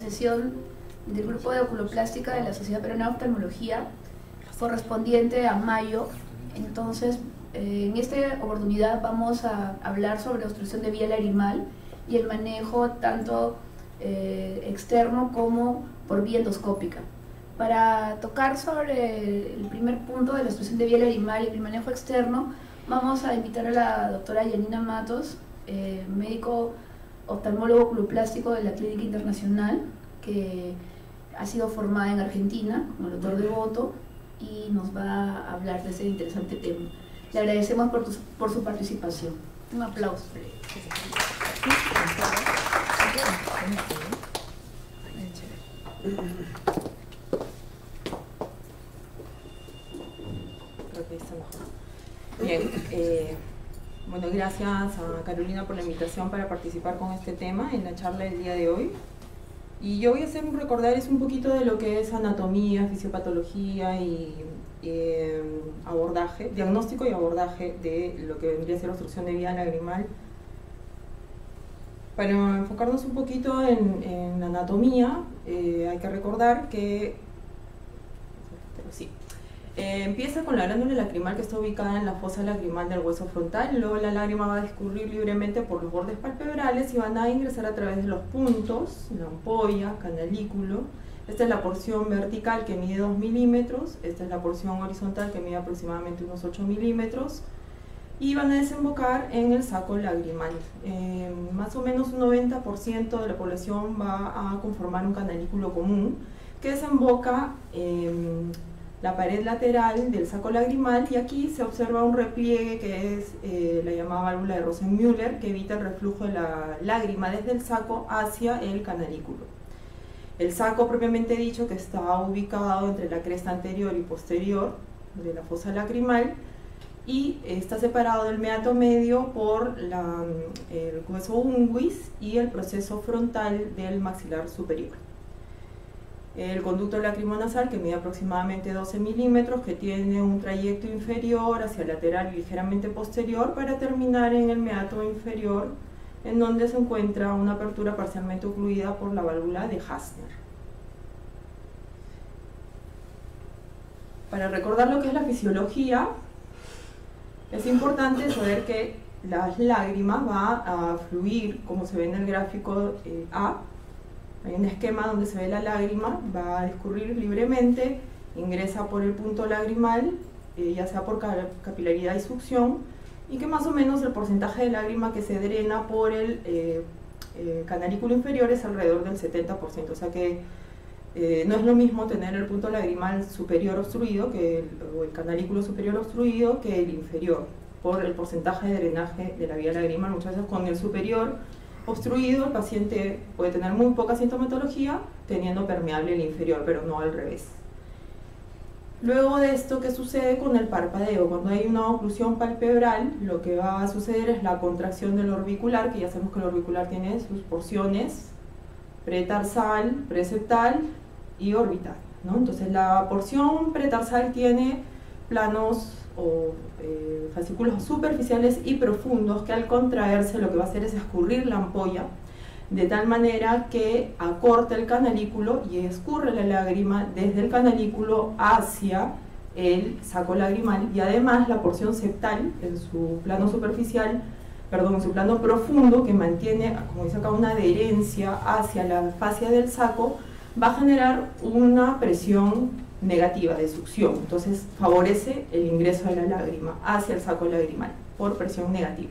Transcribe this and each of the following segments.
sesión del grupo de oculoplástica de la Sociedad Peruana de Oftalmología, correspondiente a mayo. Entonces, en esta oportunidad vamos a hablar sobre obstrucción de vía lagrimal y el manejo tanto externo como por vía endoscópica. Para tocar sobre el primer punto de la obstrucción de vía lagrimal y el manejo externo, vamos a invitar a la doctora Yanina Matos, médico oftalmólogo oculoplástico de la Clínica Internacional, que ha sido formada en Argentina como doctor Devoto y nos va a hablar de ese interesante tema. Le agradecemos por su participación. Un aplauso. Bien, bueno, gracias a Carolina por la invitación para participar con este tema en la charla del día de hoy. Y yo voy a hacer un poquito de lo que es anatomía, fisiopatología y abordaje, diagnóstico y abordaje de lo que vendría a ser obstrucción de vía lagrimal. Para enfocarnos un poquito en la anatomía, hay que recordar que empieza con la glándula lacrimal, que está ubicada en la fosa lacrimal del hueso frontal. Luego la lágrima va a discurrir libremente por los bordes palpebrales y van a ingresar a través de los puntos, la ampolla, canalículo. Esta es la porción vertical, que mide 2 milímetros. Esta es la porción horizontal, que mide aproximadamente unos 8 milímetros. Y van a desembocar en el saco lagrimal. Más o menos un 90% de la población va a conformar un canalículo común que desemboca en la pared lateral del saco lagrimal, y aquí se observa un repliegue que es la llamada válvula de Rosenmüller, que evita el reflujo de la lágrima desde el saco hacia el canalículo. El saco propiamente dicho, que está ubicado entre la cresta anterior y posterior de la fosa lacrimal, y está separado del meato medio por el hueso unguis y el proceso frontal del maxilar superior. El conducto lacrimonasal, que mide aproximadamente 12 milímetros, que tiene un trayecto inferior hacia lateral y ligeramente posterior para terminar en el meato inferior, en donde se encuentra una apertura parcialmente ocluida por la válvula de Hassner. Para recordar lo que es la fisiología, es importante saber que las lágrimas van a fluir, como se ve en el gráfico A. Hay un esquema donde se ve la lágrima, va a discurrir libremente, ingresa por el punto lagrimal, ya sea por capilaridad y succión, y que más o menos el porcentaje de lágrima que se drena por el canalículo inferior es alrededor del 70%, o sea que no es lo mismo tener el punto lagrimal superior obstruido, o el canalículo superior obstruido, que el inferior, por el porcentaje de drenaje de la vía lagrimal. Muchas veces con el superior obstruido el paciente puede tener muy poca sintomatología, teniendo permeable el inferior, pero no al revés. Luego de esto, ¿qué sucede con el parpadeo? Cuando hay una oclusión palpebral, lo que va a suceder es la contracción del orbicular, que ya sabemos que el orbicular tiene sus porciones pretarsal, preseptal y orbital, ¿no? Entonces la porción pretarsal tiene planos o fascículos superficiales y profundos, que al contraerse lo que va a hacer es escurrir la ampolla de tal manera que acorta el canalículo y escurre la lágrima desde el canalículo hacia el saco lagrimal, y además la porción septal en su plano superficial, perdón, en su plano profundo, que mantiene, como dice acá, una adherencia hacia la fascia del saco, va a generar una presión negativa de succión. Entonces favorece el ingreso de la lágrima hacia el saco lagrimal por presión negativa.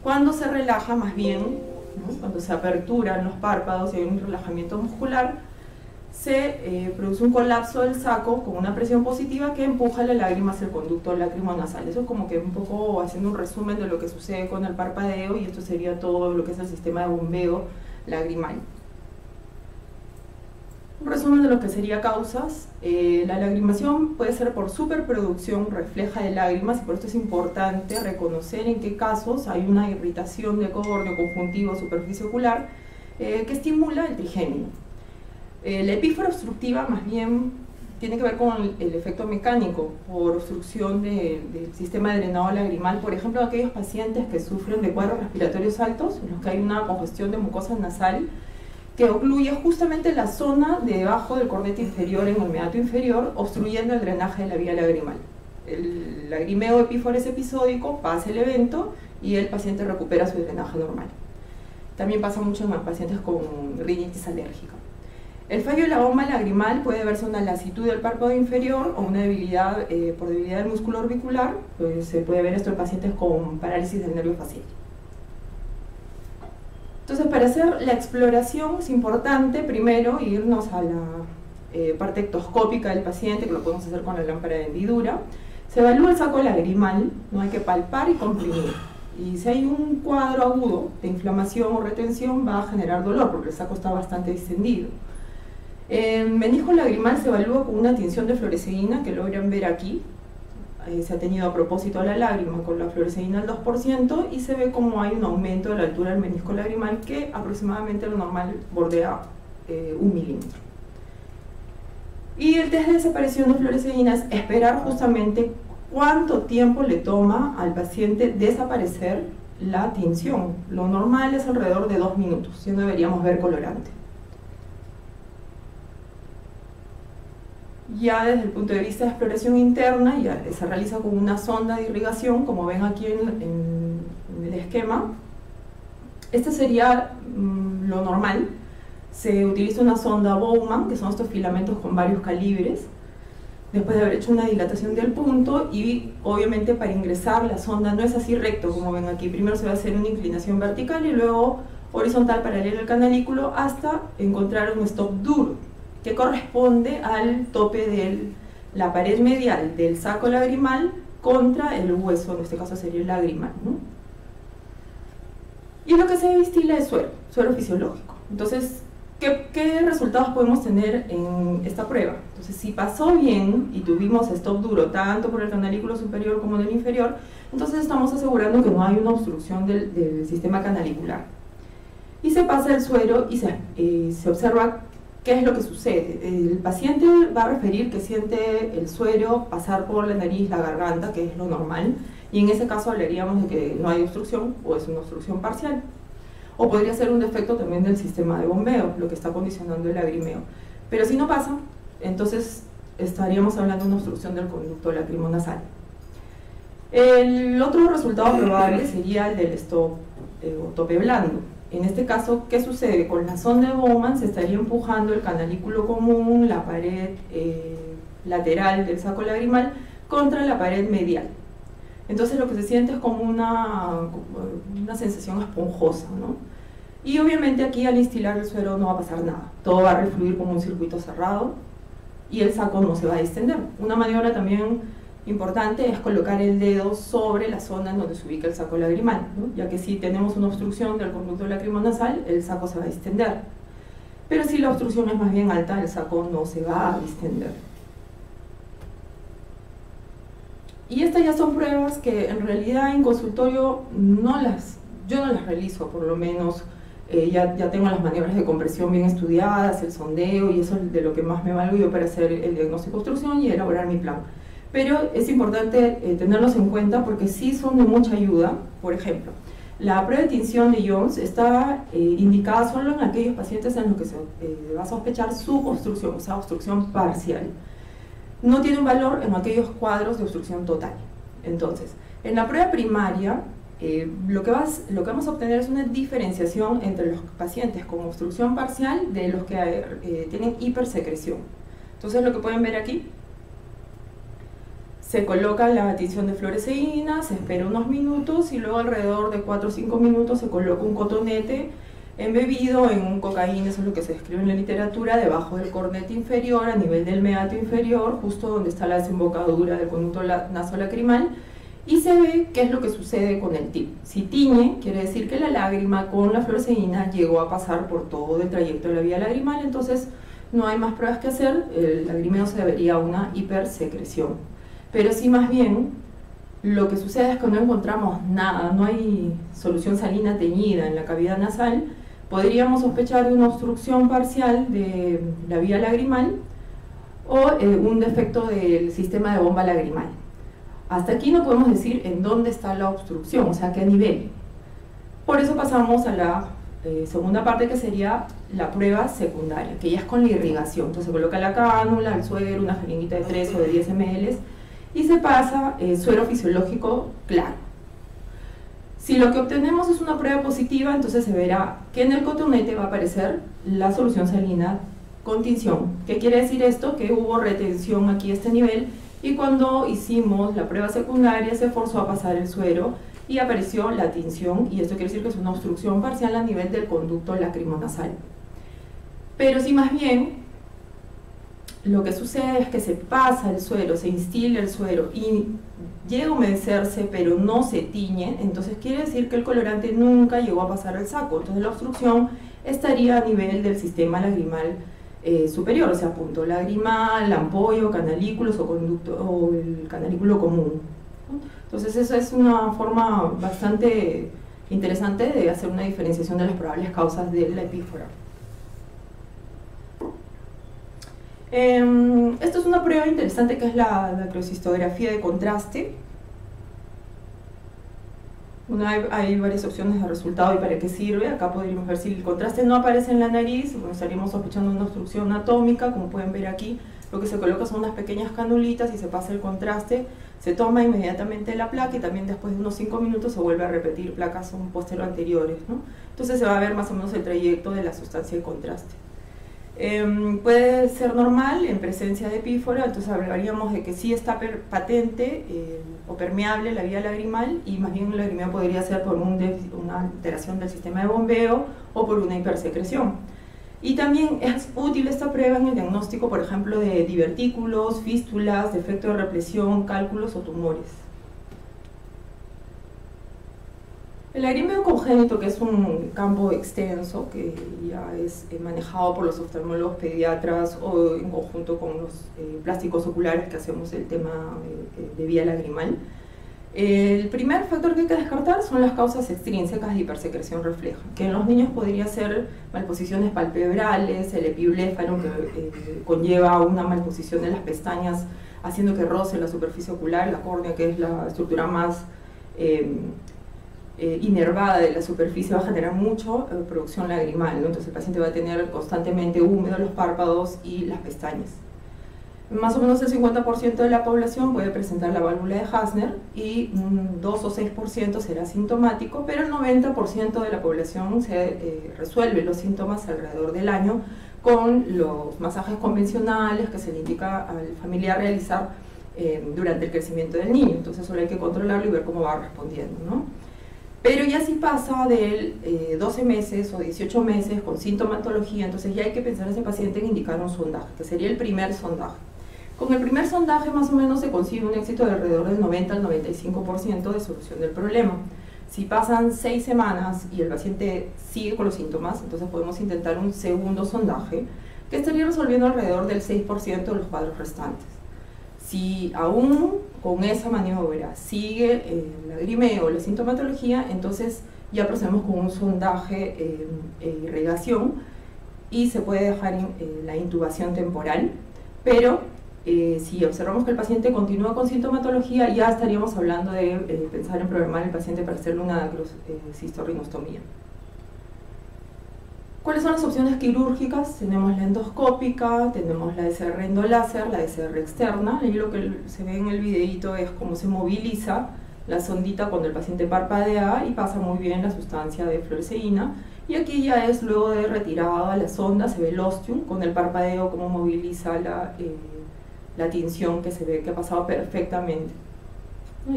Cuando se relaja, más bien, ¿no?, cuando se aperturan los párpados y hay un relajamiento muscular, se produce un colapso del saco con una presión positiva que empuja la lágrima hacia el conducto lacrimonasal. Eso es como que un poco haciendo un resumen de lo que sucede con el parpadeo, y esto sería todo lo que es el sistema de bombeo lagrimal. Un resumen de lo que sería causas. La lagrimación puede ser por superproducción refleja de lágrimas, y por esto es importante reconocer en qué casos hay una irritación de córneo, conjuntivo, superficie ocular, que estimula el trigémino. La epífora obstructiva más bien tiene que ver con el efecto mecánico por obstrucción del sistema de drenado lagrimal, por ejemplo, aquellos pacientes que sufren de cuadros respiratorios altos, en los que hay una congestión de mucosa nasal, que ocluye justamente la zona debajo del cornete inferior en el meato inferior, obstruyendo el drenaje de la vía lagrimal. El lagrimeo epíforo es episódico, pasa el evento y el paciente recupera su drenaje normal. También pasa mucho en pacientes con rinitis alérgica. El fallo de la bomba lagrimal puede verse una lasitud del párpado inferior o una debilidad por debilidad del músculo orbicular. Pues se puede ver esto en pacientes con parálisis del nervio facial. Entonces, para hacer la exploración es importante primero irnos a la parte ectoscópica del paciente, que lo podemos hacer con la lámpara de hendidura. Se evalúa el saco lagrimal, no hay que palpar y comprimir. Y si hay un cuadro agudo de inflamación o retención, va a generar dolor porque el saco está bastante distendido. El menisco lagrimal se evalúa con una tinción de fluoresceína, que logran ver aquí. Se ha tenido a propósito la lágrima con la fluoresceína al 2% y se ve como hay un aumento de la altura del menisco lagrimal que aproximadamente lo normal bordea 1 milímetro. Y el test de desaparición de fluoresceína es esperar justamente cuánto tiempo le toma al paciente desaparecer la tinción. Lo normal es alrededor de 2 minutos, si no deberíamos ver colorante. Ya desde el punto de vista de exploración interna, ya se realiza con una sonda de irrigación, como ven aquí en el esquema. Este sería lo normal. Se utiliza una sonda Bowman, que son estos filamentos con varios calibres, después de haber hecho una dilatación del punto, y obviamente para ingresar la sonda no es así recto como ven aquí. Primero se va a hacer una inclinación vertical y luego horizontal paralela al canalículo hasta encontrar un stop duro, que corresponde al tope de la pared medial del saco lagrimal contra el hueso, en este caso sería el lagrimal, ¿no? Y lo que se destila es suero fisiológico. Entonces, ¿qué resultados podemos tener en esta prueba? Entonces, si pasó bien y tuvimos stop duro tanto por el canalículo superior como del inferior, entonces estamos asegurando que no hay una obstrucción del sistema canalicular. Y se pasa el suero y se observa qué es lo que sucede. El paciente va a referir que siente el suero pasar por la nariz, la garganta, que es lo normal, y en ese caso hablaríamos de que no hay obstrucción o es una obstrucción parcial. O podría ser un defecto también del sistema de bombeo, lo que está condicionando el lagrimeo. Pero si no pasa, entonces estaríamos hablando de una obstrucción del conducto lacrimonasal. El otro resultado probable sería el del stop o tope blando. En este caso, ¿qué sucede? Con la sonda de Bowman se estaría empujando el canalículo común, la pared lateral del saco lagrimal, contra la pared medial. Entonces lo que se siente es como una sensación esponjosa, ¿no? Y obviamente aquí al instilar el suero no va a pasar nada. Todo va a refluir como un circuito cerrado y el saco no se va a distender. Una maniobra también importante es colocar el dedo sobre la zona en donde se ubica el saco lagrimal, ¿no? Ya que si tenemos una obstrucción del conducto lacrimonasal, el saco se va a distender. Pero si la obstrucción es más bien alta, el saco no se va a distender. Y estas ya son pruebas que en realidad en consultorio yo no las realizo, por lo menos. Ya tengo las maniobras de compresión bien estudiadas, el sondeo, y eso es de lo que más me valgo yo para hacer el diagnóstico de obstrucción y elaborar mi plan. Pero es importante tenerlos en cuenta porque sí son de mucha ayuda. Por ejemplo, la prueba de tinción de Jones está indicada solo en aquellos pacientes en los que se va a sospechar subobstrucción, o sea, obstrucción parcial. No tiene un valor en aquellos cuadros de obstrucción total. Entonces, en la prueba primaria, lo que vamos a obtener es una diferenciación entre los pacientes con obstrucción parcial de los que tienen hipersecreción. Entonces, lo que pueden ver aquí, se coloca la tinción de fluoresceína, se espera unos minutos y luego alrededor de 4 o 5 minutos se coloca un cotonete embebido en un cocaína, eso es lo que se describe en la literatura, debajo del cornete inferior, a nivel del meato inferior, justo donde está la desembocadura del conducto nasolacrimal, y se ve qué es lo que sucede con el tip. Si tiñe, quiere decir que la lágrima con la fluoresceína llegó a pasar por todo el trayecto de la vía lagrimal, entonces no hay más pruebas que hacer, el lagrimeo se debería a una hipersecreción. Pero si más bien lo que sucede es que no encontramos nada, no hay solución salina teñida en la cavidad nasal, podríamos sospechar de una obstrucción parcial de la vía lagrimal o un defecto del sistema de bomba lagrimal. Hasta aquí no podemos decir en dónde está la obstrucción, o sea, a qué nivel. Por eso pasamos a la segunda parte, que sería la prueba secundaria, que ya es con la irrigación. Entonces se coloca la cánula, el suero, una jeringuita de 3 o de 10 ml y se pasa suero fisiológico claro. Si lo que obtenemos es una prueba positiva, entonces se verá que en el cotonete va a aparecer la solución salina con tinción. ¿Qué quiere decir esto? Que hubo retención aquí a este nivel, y cuando hicimos la prueba secundaria se forzó a pasar el suero y apareció la tinción, y esto quiere decir que es una obstrucción parcial a nivel del conducto lacrimonasal. Pero si más bien lo que sucede es que se pasa el suero, se instila el suero y llega a humedecerse pero no se tiñe, entonces quiere decir que el colorante nunca llegó a pasar al saco. Entonces la obstrucción estaría a nivel del sistema lagrimal superior, o sea, punto lagrimal, ampollo, canalículos o el canalículo común. Entonces esa es una forma bastante interesante de hacer una diferenciación de las probables causas de la epífora. Esto es una prueba interesante, que es la clocistografía de contraste. Hay varias opciones de resultado y para qué sirve. Acá podríamos ver si el contraste no aparece en la nariz, bueno, estaríamos sospechando una obstrucción atómica. Como pueden ver aquí, lo que se coloca son unas pequeñas canulitas y se pasa el contraste, se toma inmediatamente la placa y también después de unos 5 minutos se vuelve a repetir placas postero anteriores, ¿no? Entonces se va a ver más o menos el trayecto de la sustancia de contraste. Puede ser normal en presencia de epífora, entonces hablaríamos de que sí está patente o permeable la vía lagrimal, y más bien la lagrimeo podría ser por una alteración del sistema de bombeo o por una hipersecreción. Y también es útil esta prueba en el diagnóstico, por ejemplo, de divertículos, fístulas, defecto de represión, cálculos o tumores. El lagrimeo congénito, que es un campo extenso que ya es manejado por los oftalmólogos pediatras o en conjunto con los plásticos oculares que hacemos el tema de vía lagrimal. El primer factor que hay que descartar son las causas extrínsecas de hipersecreción refleja, que en los niños podría ser malposiciones palpebrales, el epibléfaro, que conlleva una malposición de las pestañas haciendo que roce la superficie ocular, la córnea, que es la estructura más inervada de la superficie, va a generar mucho producción lagrimal, ¿no? Entonces el paciente va a tener constantemente húmedos los párpados y las pestañas. Más o menos el 50% de la población puede presentar la válvula de Hasner y un 2 o 6% será sintomático, pero el 90% de la población se resuelve los síntomas alrededor del año con los masajes convencionales que se le indica al familiar realizar durante el crecimiento del niño. Entonces solo hay que controlarlo y ver cómo va respondiendo, ¿no? Pero ya si pasa de 12 meses o 18 meses con sintomatología, entonces ya hay que pensar a ese paciente en indicar un sondaje, que sería el primer sondaje. Con el primer sondaje más o menos se consigue un éxito de alrededor del 90 al 95% de solución del problema. Si pasan 6 semanas y el paciente sigue con los síntomas, entonces podemos intentar un segundo sondaje que estaría resolviendo alrededor del 6% de los cuadros restantes. Si aún con esa maniobra sigue el lagrimeo o la sintomatología, entonces ya procedemos con un sondaje irrigación y se puede dejar la intubación temporal, pero si observamos que el paciente continúa con sintomatología, ya estaríamos hablando de pensar en programar al paciente para hacerle una cistorrinostomía. ¿Cuáles son las opciones quirúrgicas? Tenemos la endoscópica, tenemos la SR endoláser, la SR externa. Ahí lo que se ve en el videito es cómo se moviliza la sondita cuando el paciente parpadea y pasa muy bien la sustancia de fluoresceína. Y aquí ya es luego de retirada la sonda, se ve el ostium con el parpadeo, cómo moviliza la tinción, que se ve que ha pasado perfectamente.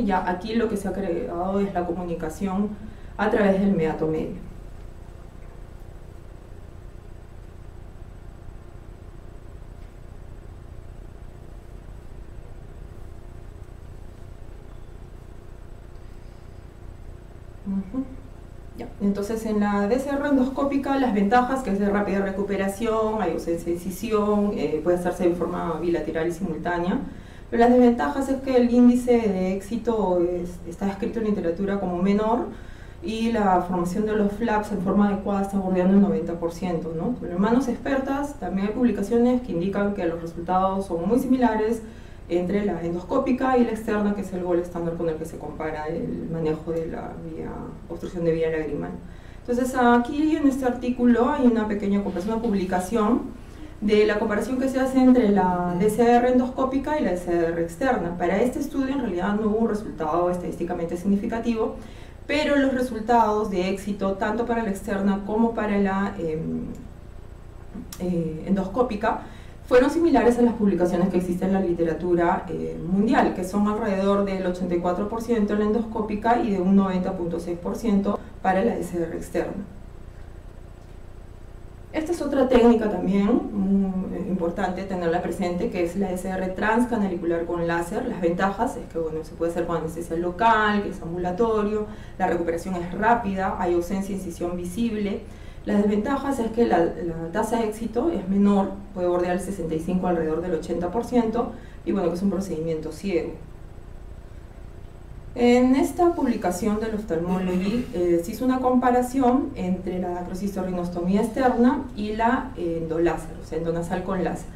Ya aquí lo que se ha creado es la comunicación a través del meato medio. Ya. Entonces en la DCR endoscópica las ventajas, que es de rápida recuperación, hay ausencia de incisión, puede hacerse de forma bilateral y simultánea, pero las desventajas es que el índice de éxito está escrito en literatura como menor y la formación de los flaps en forma adecuada está bordeando el 90%, ¿no? Pero en manos expertas también hay publicaciones que indican que los resultados son muy similares entre la endoscópica y la externa, que es el gold estándar con el que se compara el manejo de la obstrucción de vía lagrimal. Entonces aquí en este artículo hay una pequeña comparación, una publicación de la comparación que se hace entre la DCR endoscópica y la DCR externa. Para este estudio en realidad no hubo un resultado estadísticamente significativo, pero los resultados de éxito tanto para la externa como para la endoscópica fueron similares a las publicaciones que existen en la literatura mundial, que son alrededor del 84% en la endoscópica y de un 90.6% para la DCR externa. Esta es otra técnica también muy importante tenerla presente, que es la DCR transcanalicular con láser. Las ventajas es que bueno, se puede hacer con anestesia local, que es ambulatorio, la recuperación es rápida, hay ausencia de incisión visible. Las desventajas es que la tasa de éxito es menor, puede bordear el 65 alrededor del 80%, y bueno, que es un procedimiento ciego. En esta publicación del Ophthalmology se hizo una comparación entre la dacrocistosrinostomía externa y la endoláser, o sea, endonasal con láser.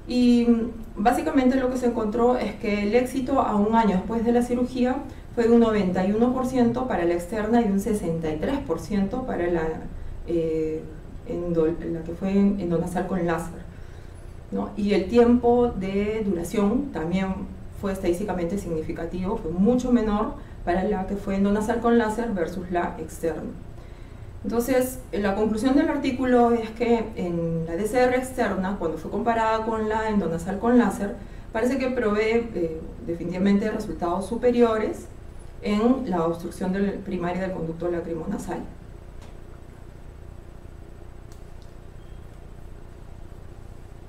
Y básicamente lo que se encontró es que el éxito a un año después de la cirugía fue de un 91% para la externa y de un 63% para la que fue endonasal con láser, ¿no? Y el tiempo de duración también fue estadísticamente significativo, fue mucho menor para la que fue endonasal con láser versus la externa. Entonces, la conclusión del artículo es que en la DCR externa, cuando fue comparada con la endonasal con láser, parece que provee definitivamente resultados superiores en la obstrucción primaria del conducto lacrimonasal.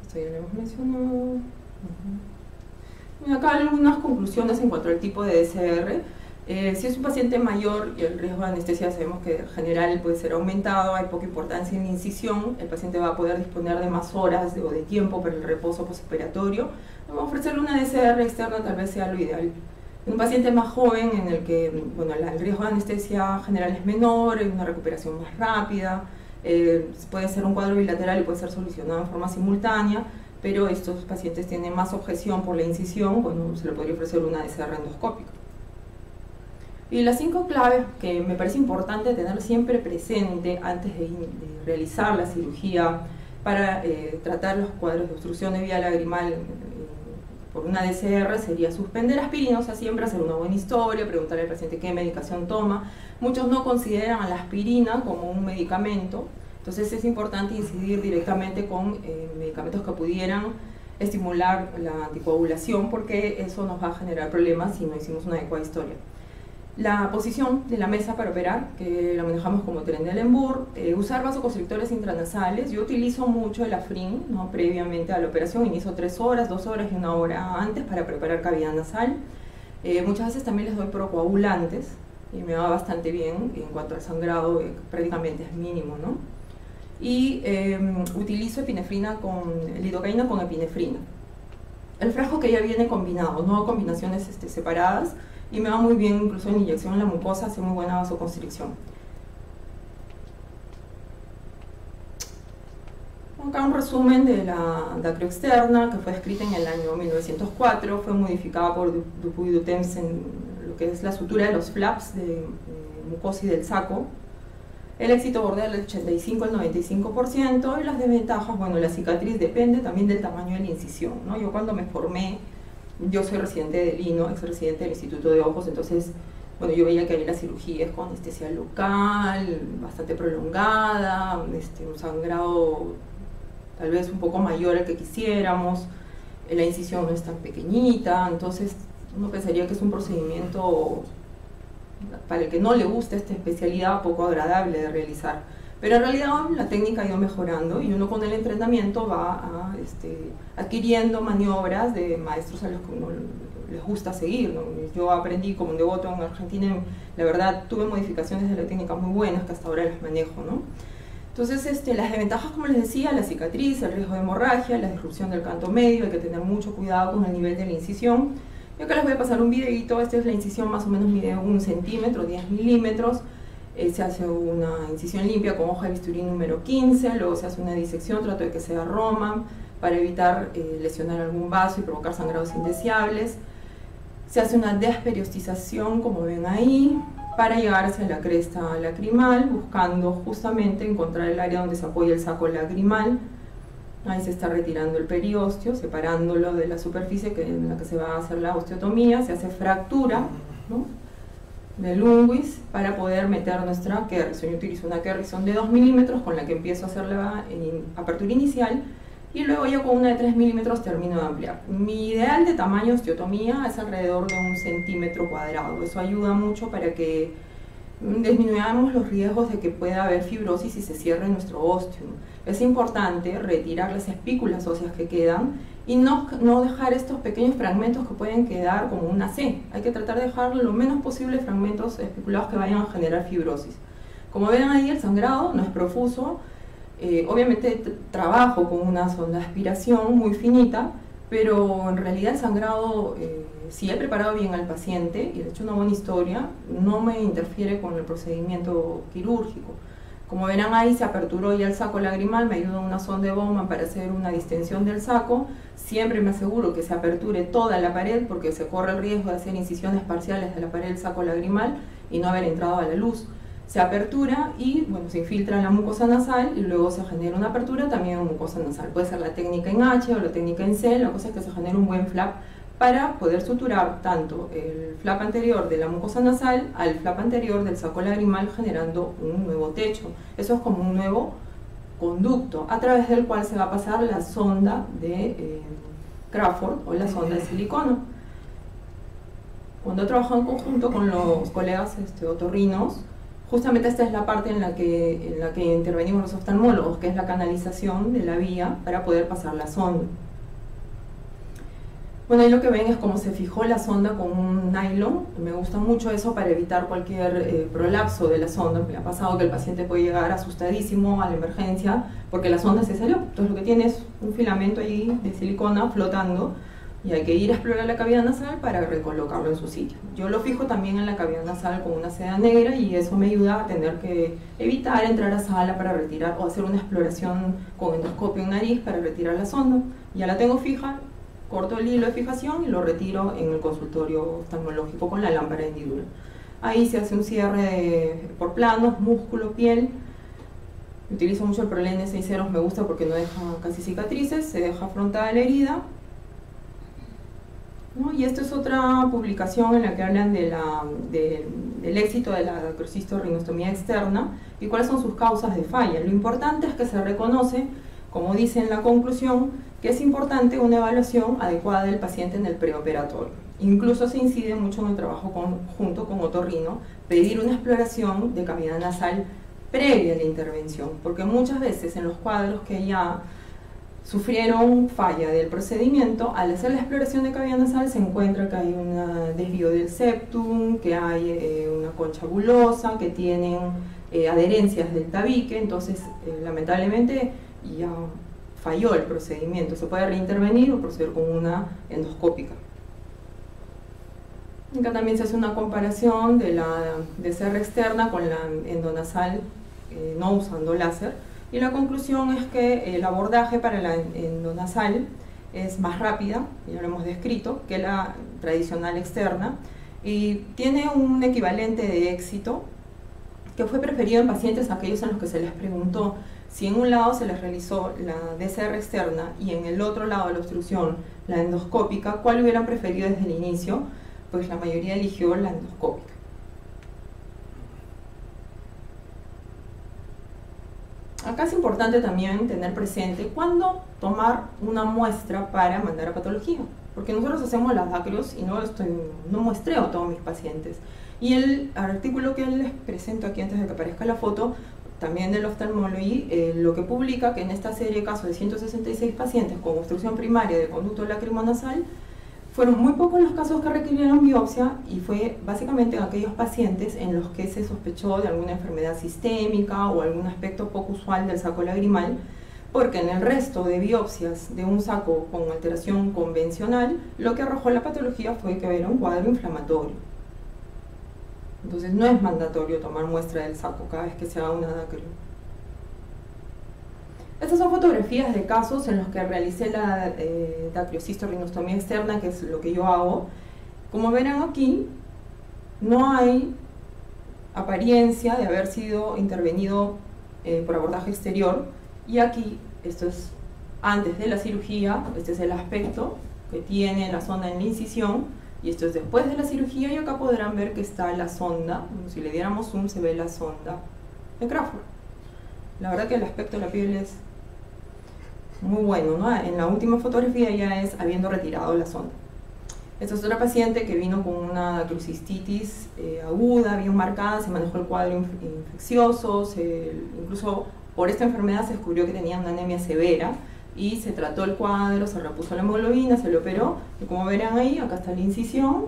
Esto ya lo hemos mencionado. Acá algunas conclusiones en cuanto al tipo de DCR. Si es un paciente mayor y el riesgo de anestesia sabemos que en general puede ser aumentado, hay poca importancia en la incisión, el paciente va a poder disponer de más horas o de tiempo para el reposo postoperatorio. Ofrecerle una DCR externa tal vez sea lo ideal. En un paciente más joven en el que bueno, el riesgo de anestesia general es menor, hay una recuperación más rápida, puede ser un cuadro bilateral y puede ser solucionado en forma simultánea, pero estos pacientes tienen más objeción por la incisión, bueno, se le podría ofrecer una DCR endoscópica. Y las 5 claves que me parece importante tener siempre presente antes de realizar la cirugía para tratar los cuadros de obstrucción de vía lagrimal por una DCR sería suspender aspirina, o sea, siempre hacer una buena historia, preguntarle al paciente qué medicación toma. Muchos no consideran a la aspirina como un medicamento. Entonces es importante incidir directamente con medicamentos que pudieran estimular la anticoagulación, porque eso nos va a generar problemas si no hicimos una adecuada historia. La posición de la mesa para operar, que la manejamos como Trendelenburg, usar vasoconstrictores intranasales. Yo utilizo mucho el Afrin, ¿no? Previamente a la operación, inicio 3 horas, 2 horas y 1 hora antes para preparar cavidad nasal. Muchas veces también les doy procoagulantes y me va bastante bien en cuanto al sangrado, prácticamente es mínimo, ¿no? Y utilizo epinefrina lidocaína con epinefrina. El frasco que ya viene combinado, no combinaciones separadas, y me va muy bien, incluso en inyección en la mucosa, hace muy buena vasoconstricción. Acá un resumen de la dacro externa, que fue escrita en el año 1904, fue modificada por Dupuy y Dutemps en lo que es la sutura de los flaps de mucosa y del saco. El éxito bordea del 85 al 95%, y las desventajas, bueno, la cicatriz depende también del tamaño de la incisión, ¿no? Yo cuando me formé, yo soy residente del INO, ex residente del Instituto de Ojos, entonces, bueno, yo veía que ahí la cirugía es con anestesia local, bastante prolongada, un sangrado tal vez un poco mayor al que quisiéramos, la incisión no es tan pequeñita, entonces uno pensaría que es un procedimiento para el que no le gusta esta especialidad poco agradable de realizar. Pero en realidad la técnica ha ido mejorando y uno con el entrenamiento va adquiriendo maniobras de maestros a los que uno les gusta seguir, ¿no? Yo aprendí como un devoto en Argentina, la verdad tuve modificaciones de la técnica muy buenas que hasta ahora las manejo, ¿no? Entonces las desventajas, como les decía, la cicatriz, el riesgo de hemorragia, la disrupción del canto medio, hay que tener mucho cuidado con el nivel de la incisión. Yo acá les voy a pasar un videito. Esta es la incisión, más o menos mide 1 centímetro, 10 milímetros. Se hace una incisión limpia con hoja de bisturí número 15, luego se hace una disección, trato de que sea Roman, para evitar lesionar algún vaso y provocar sangrados indeseables. Se hace una desperiostización, como ven ahí, para llegar hacia la cresta lacrimal, buscando justamente encontrar el área donde se apoya el saco lacrimal. Ahí se está retirando el periósteo, separándolo de la superficie en la que se va a hacer la osteotomía. Se hace fractura, ¿no?, del unguis para poder meter nuestra Kerrison. Yo utilizo una Kerrison de 2 milímetros con la que empiezo a hacer la apertura inicial, y luego ya con una de 3 milímetros termino de ampliar. Mi ideal de tamaño osteotomía es alrededor de 1 centímetro cuadrado. Eso ayuda mucho para que disminuyamos los riesgos de que pueda haber fibrosis y se cierre nuestro ósteo. Es importante retirar las espículas óseas que quedan y no dejar estos pequeños fragmentos que pueden quedar como una C. Hay que tratar de dejar lo menos posible fragmentos espiculados que vayan a generar fibrosis. Como ven ahí, el sangrado no es profuso. Obviamente trabajo con una sonda de aspiración muy finita, pero en realidad el sangrado, si he preparado bien al paciente y le he hecho una buena historia, no me interfiere con el procedimiento quirúrgico. Como verán ahí, se aperturó ya el saco lagrimal, me ayuda una sonda de Bowman para hacer una distensión del saco. Siempre me aseguro que se aperture toda la pared, porque se corre el riesgo de hacer incisiones parciales de la pared del saco lagrimal y no haber entrado a la luz. Se apertura y bueno, se infiltra en la mucosa nasal y luego se genera una apertura también en mucosa nasal. Puede ser la técnica en H o la técnica en C. La cosa es que se genere un buen flap para poder suturar tanto el flap anterior de la mucosa nasal al flap anterior del saco lagrimal, generando un nuevo techo. Eso es como un nuevo conducto a través del cual se va a pasar la sonda de Crawford o la sonda de silicono. Cuando he trabajado en conjunto con los colegas otorrinos, justamente esta es la parte en la que intervenimos los oftalmólogos, que es la canalización de la vía para poder pasar la sonda. Bueno, ahí lo que ven es cómo se fijó la sonda con un nylon. Me gusta mucho eso para evitar cualquier prolapso de la sonda. Me ha pasado que el paciente puede llegar asustadísimo a la emergencia porque la sonda se salió. Entonces lo que tiene es un filamento ahí de silicona flotando y hay que ir a explorar la cavidad nasal para recolocarlo en su sitio. Yo lo fijo también en la cavidad nasal con una seda negra y eso me ayuda a tener que evitar entrar a sala para retirar o hacer una exploración con endoscopio en nariz para retirar la sonda. Ya la tengo fija, corto el hilo de fijación y lo retiro en el consultorio oftalmológico con la lámpara de hendidura. Ahí se hace un cierre por planos, músculo, piel. Utilizo mucho el Prolene 6.0, me gusta porque no deja casi cicatrices, se deja afrontada la herida. ¿No? Y esta es otra publicación en la que hablan del éxito de la dacrocisto-rhinostomía externa y cuáles son sus causas de falla. Lo importante es que se reconoce, como dice en la conclusión, que es importante una evaluación adecuada del paciente en el preoperatorio. Incluso se incide mucho en el trabajo junto con otorrino, pedir una exploración de cavidad nasal previa a la intervención, porque muchas veces en los cuadros que ya sufrieron falla del procedimiento, al hacer la exploración de cavidad nasal se encuentra que hay un desvío del septum, que hay una concha bulosa, que tienen adherencias del tabique. Entonces lamentablemente ya falló el procedimiento, se puede reintervenir o proceder con una endoscópica. Acá también se hace una comparación de la DCR externa con la endonasal no usando láser, y la conclusión es que el abordaje para la endonasal es más rápida, ya lo hemos descrito, que la tradicional externa, y tiene un equivalente de éxito que fue preferido en pacientes aquellos en los que se les preguntó si en un lado se les realizó la DCR externa y en el otro lado de la obstrucción la endoscópica, ¿cuál hubieran preferido desde el inicio? Pues la mayoría eligió la endoscópica. Acá es importante también tener presente cuándo tomar una muestra para mandar a patología, porque nosotros hacemos las dacrios y no muestreo a todos mis pacientes. Y el artículo que les presento aquí antes de que aparezca la foto, también del Ophthalmology, lo que publica que en esta serie de casos de 166 pacientes con obstrucción primaria de conducto lacrimonasal, fueron muy pocos los casos que requirieron biopsia y fue básicamente en aquellos pacientes en los que se sospechó de alguna enfermedad sistémica o algún aspecto poco usual del saco lagrimal, porque en el resto de biopsias de un saco con alteración convencional, lo que arrojó la patología fue que era un cuadro inflamatorio. Entonces no es mandatorio tomar muestra del saco cada vez que se haga una dacrio. Estas son fotografías de casos en los que realicé la dacrocisto-rhinostomía externa, que es lo que yo hago. Como verán aquí, no hay apariencia de haber sido intervenido por abordaje exterior. Y aquí, esto es antes de la cirugía, este es el aspecto que tiene la sonda en la incisión, y esto es después de la cirugía, y acá podrán ver que está la sonda. Si le diéramos zoom se ve la sonda de Crawford. La verdad que el aspecto de la piel es muy bueno, ¿no? En la última fotografía ya es habiendo retirado la sonda. Esta es otra paciente que vino con una acrocistitis aguda, bien marcada, se manejó el cuadro infeccioso, incluso por esta enfermedad se descubrió que tenía una anemia severa y se trató el cuadro, se repuso la hemoglobina, se le operó, y como verán ahí, acá está la incisión,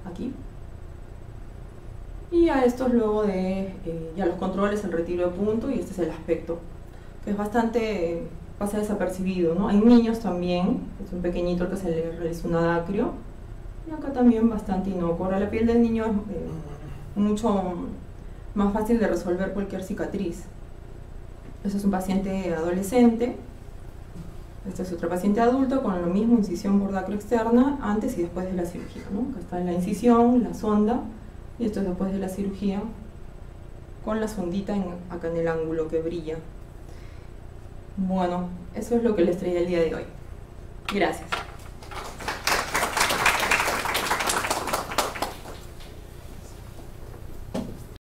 aquí. Y a estos luego de ya los controles, el retiro de punto, y este es el aspecto, que es bastante, pasa desapercibido, ¿no? Hay niños también, es un pequeñito el que se le realizó un adacrio, y acá también bastante inocuo. Ahora la piel del niño es mucho más fácil de resolver cualquier cicatriz. Este es un paciente adolescente, este es otro paciente adulto con lo mismo, incisión bordacro externa, antes y después de la cirugía, ¿no? Acá está la incisión, la sonda, y esto es después de la cirugía, con la sondita acá en el ángulo que brilla. Bueno, eso es lo que les traía el día de hoy. Gracias.